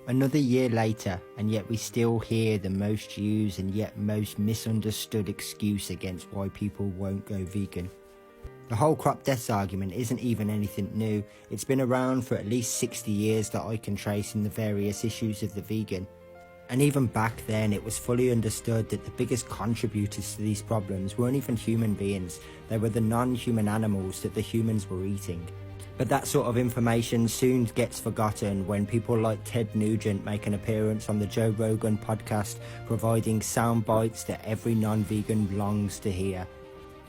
Another year later, and yet we still hear the most used and yet most misunderstood excuse against why people won't go vegan. The whole crop deaths argument isn't even anything new. It's been around for at least 60 years that I can trace in the various issues of the vegan. And even back then, it was fully understood that the biggest contributors to these problems weren't even human beings. They were the non-human animals that the humans were eating. But that sort of information soon gets forgotten when people like Ted Nugent make an appearance on the Joe Rogan podcast, providing sound bites that every non-vegan longs to hear.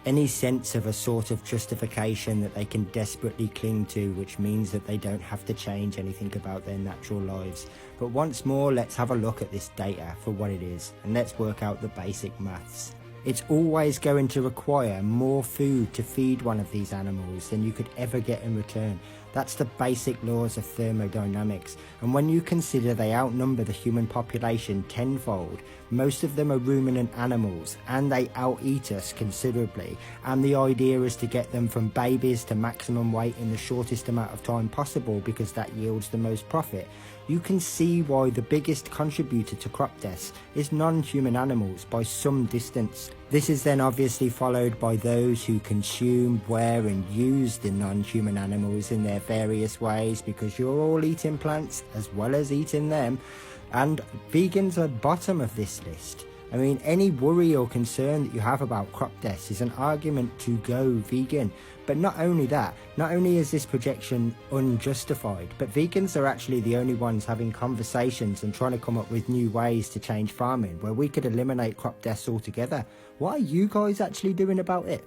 Any sense of a sort of justification that they can desperately cling to, which means that they don't have to change anything about their natural lives. But once more, let's have a look at this data for what it is, and let's work out the basic maths. It's always going to require more food to feed one of these animals than you could ever get in return. That's the basic laws of thermodynamics, and when you consider they outnumber the human population tenfold, most of them are ruminant animals, and they out-eat us considerably, and the idea is to get them from babies to maximum weight in the shortest amount of time possible because that yields the most profit. You can see why the biggest contributor to crop deaths is non-human animals by some distance. This is then obviously followed by those who consume, wear and use the non-human animals in their various ways, because you're all eating plants as well as eating them, and vegans are bottom of this list. I mean, any worry or concern that you have about crop deaths is an argument to go vegan. But not only that, not only is this projection unjustified, but vegans are actually the only ones having conversations and trying to come up with new ways to change farming where we could eliminate crop deaths altogether. What are you guys actually doing about it?